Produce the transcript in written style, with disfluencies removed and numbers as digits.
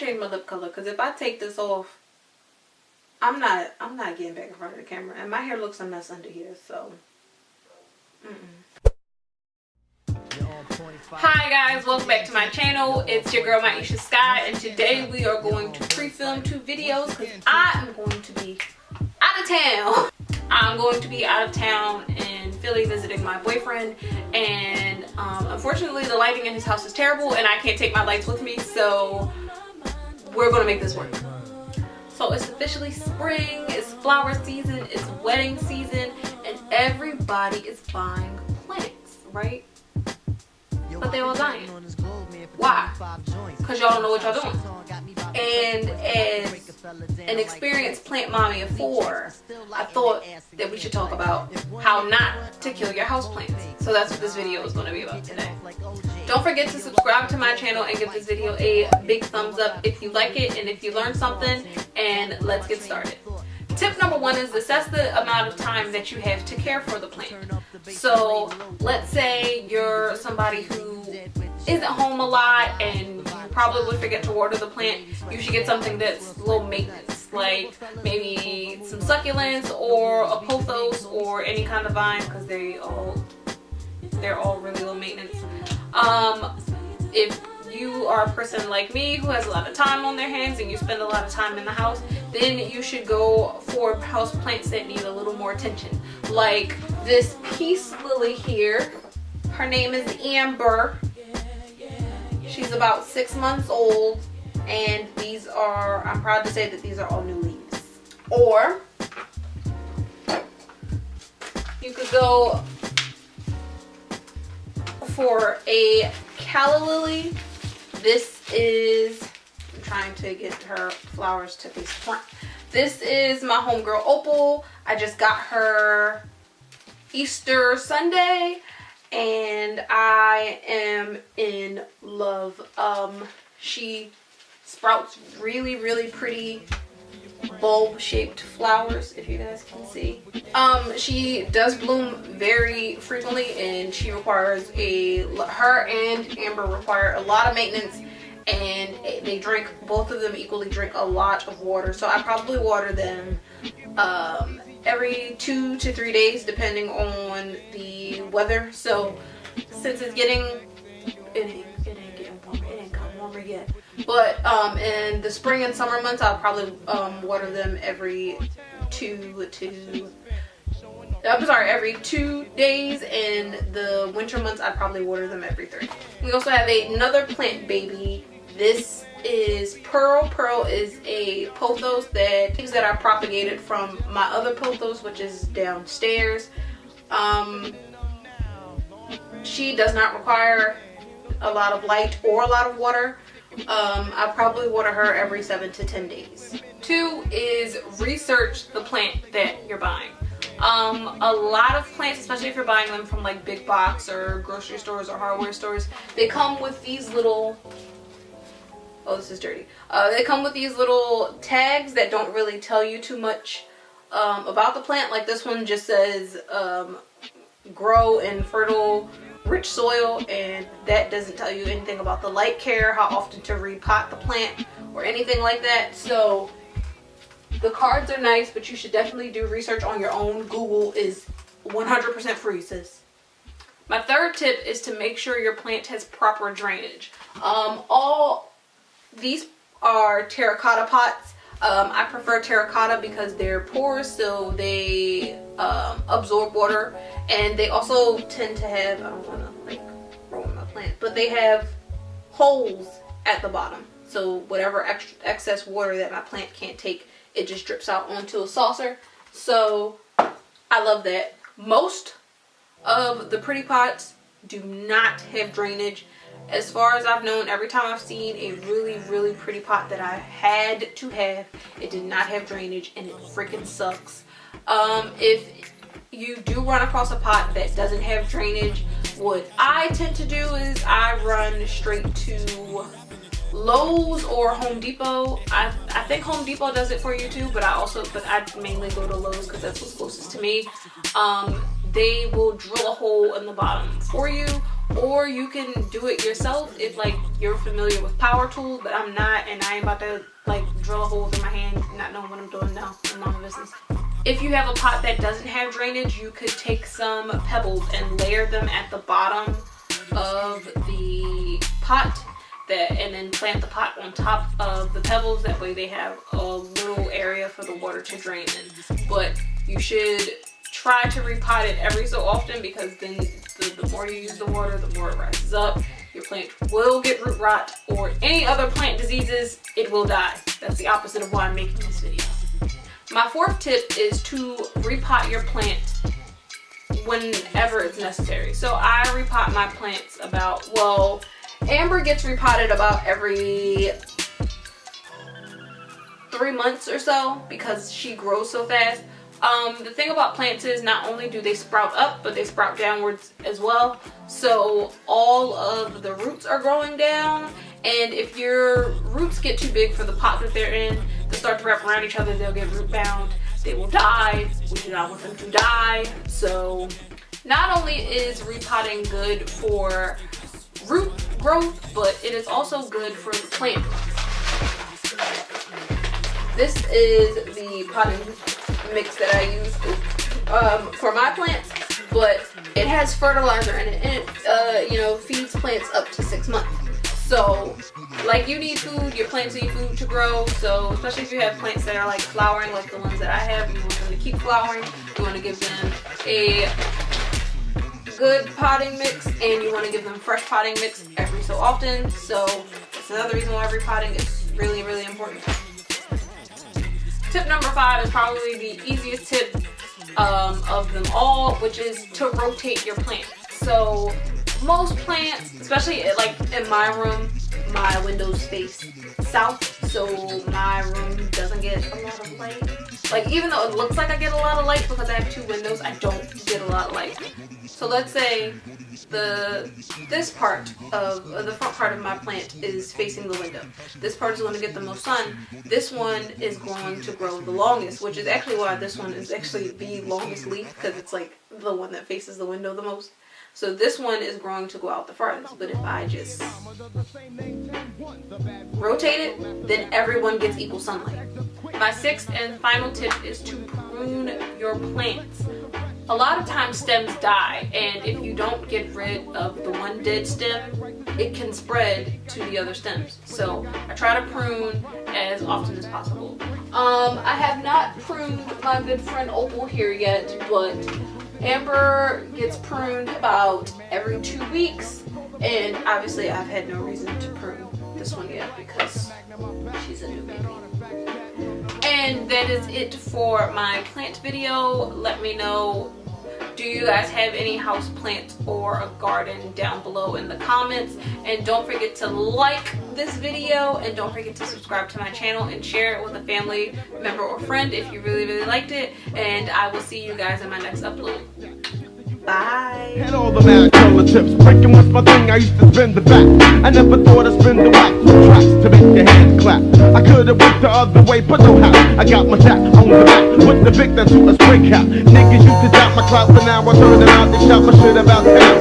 change my lip color because if I take this off, I'm not getting back in front of the camera, and my hair looks a mess under here. So, Hi guys, welcome back to my channel. It's your girl Myesha Skye, and today we are going to pre-film 2 videos because I am going to be out of town. I'm going to be out of town in Philly visiting my boyfriend, and unfortunately the lighting in his house is terrible and I can't take my lights with me, so we're gonna make this work. So it's officially spring, it's flower season, it's wedding season, and everybody is buying plants, right? But they all dying. Why? Because y'all don't know what y'all doing. And as an experienced plant mommy of 4, I thought that we should talk about how not to kill your houseplants. So that's what this video is going to be about today. Don't forget to subscribe to my channel and give this video a big thumbs up if you like it and if you learned something, and let's get started. Tip number 1 is assess the amount of time that you have to care for the plant. So let's say you're somebody who isn't home a lot and you probably would forget to water the plant. You should get something that's low maintenance, like maybe some succulents or a pothos or any kind of vine, because they're all really low maintenance. If you are a person like me who has a lot of time on their hands and you spend a lot of time in the house, then you should go for house plants that need a little more attention. Like this peace lily here. Her name is Amber. She's about 6 months old, and these are, I'm proud to say that these are all new leaves. Or you could go for a calla lily. This is, I'm trying to get her flowers to face front. This is my homegirl Opal. I just got her Easter Sunday and I am in love. She sprouts really pretty bulb shaped flowers, if you guys can see. She does bloom very frequently, and she requires her and Amber require a lot of maintenance, and they drink, both of them equally drink a lot of water. So I probably water them every 2 to 3 days depending on the weather. So since it's getting, it ain't getting warmer, it ain't gotten warmer yet, but in the spring and summer months I'll probably water them every 2 days, and the winter months I'd probably water them every 3. We also have another plant baby. This is Pearl. Pearl is a pothos that I propagated from my other pothos, which is downstairs. She does not require a lot of light or a lot of water. I probably water her every 7 to 10 days. 2 is research the plant that you're buying. A lot of plants, especially if you're buying them from like big box or grocery stores or hardware stores, they come with these little, oh, this is dirty. They come with these little tags that don't really tell you too much about the plant. Like this one just says grow in fertile rich soil, and that doesn't tell you anything about the light care, how often to repot the plant, or anything like that. So the cards are nice, but you should definitely do research on your own. Google is 100% free, sis. My 3rd tip is to make sure your plant has proper drainage. All these are terracotta pots. I prefer terracotta because they're porous, so they absorb water, and they also tend to have, I don't want to like ruin my plant, but they have holes at the bottom, so whatever excess water that my plant can't take, it just drips out onto a saucer. So I love that. Most of the pretty pots do not have drainage. As far as I've known, every time I've seen a really pretty pot that I had to have, it did not have drainage, and it freaking sucks. If you do run across a pot that doesn't have drainage, what I tend to do is I run straight to Lowe's or Home Depot. I think Home Depot does it for you too, but I mainly go to Lowe's because that's what's closest to me. They will drill a hole in the bottom for you, or you can do it yourself if like you're familiar with power tools, but I'm not, and I ain't about to like drill a hole through my hand not knowing what I'm doing. No, I'm not in business. If you have a pot that doesn't have drainage, you could take some pebbles and layer them at the bottom of the pot, and then plant the pot on top of the pebbles. That way they have a little area for the water to drain in. But you should try to repot it every so often, because then the more you use the water, the more it rises up. Your plant will get root rot or any other plant diseases. It will die. That's the opposite of why I'm making this video. My fourth tip is to repot your plant whenever it's necessary. So I repot my plants about, well, Amber gets repotted about every 3 months or so because she grows so fast. The thing about plants is not only do they sprout up, but they sprout downwards as well. So all of the roots are growing down, and if your roots get too big for the pot that they're in, they'll start to wrap around each other, they'll get root bound, they will die. We do not want them to die. So not only is repotting good for root growth, but it is also good for the plant. This is the potting mix that I use for my plants, but it has fertilizer in it, and it you know, feeds plants up to 6 months. So like, you need food, your plants need food to grow. So especially if you have plants that are like flowering, like the ones that I have, you want them to keep flowering. You want to give them a good potting mix, and you want to give them fresh potting mix every so often. So that's another reason why repotting is really, really important. Tip number 5 is probably the easiest tip of them all, which is to rotate your plant. So most plants, especially like in my room, my windows face south, so my room doesn't get a lot of light. Like, even though it looks like I get a lot of light because I have 2 windows, I don't get a lot of light. So let's say this part of the front part of my plant is facing the window. This part is going to get the most sun. This one is going to grow the longest, which is actually why this one is actually the longest leaf, because it's like the one that faces the window the most. So this one is growing to go out the farthest. But if I just rotate it, then everyone gets equal sunlight. My 6th and final tip is to prune your plants. A lot of times stems die, and if you don't get rid of the one dead stem, it can spread to the other stems. So I try to prune as often as possible. I have not pruned my good friend Opal here yet, but Amber gets pruned about every 2 weeks, and obviously I've had no reason to prune this one yet because she's a new baby. And that is it for my plant video. Let me know, do you guys have any house plants or a garden down below in the comments? And don't forget to like this video, and don't forget to subscribe to my channel and share it with a family member or friend if you really, really liked it. And I will see you guys in my next upload. Bye. Had all the mad color tips. Breaking was my thing, I used to spin the back. I never thought I'd spin the wax tracks to make your hands clap. I could've went the other way, but no how. I got my tap on the back with the big that to a spray cap. Niggas used to doubt my clout, but now I turn around and shout my shit about town.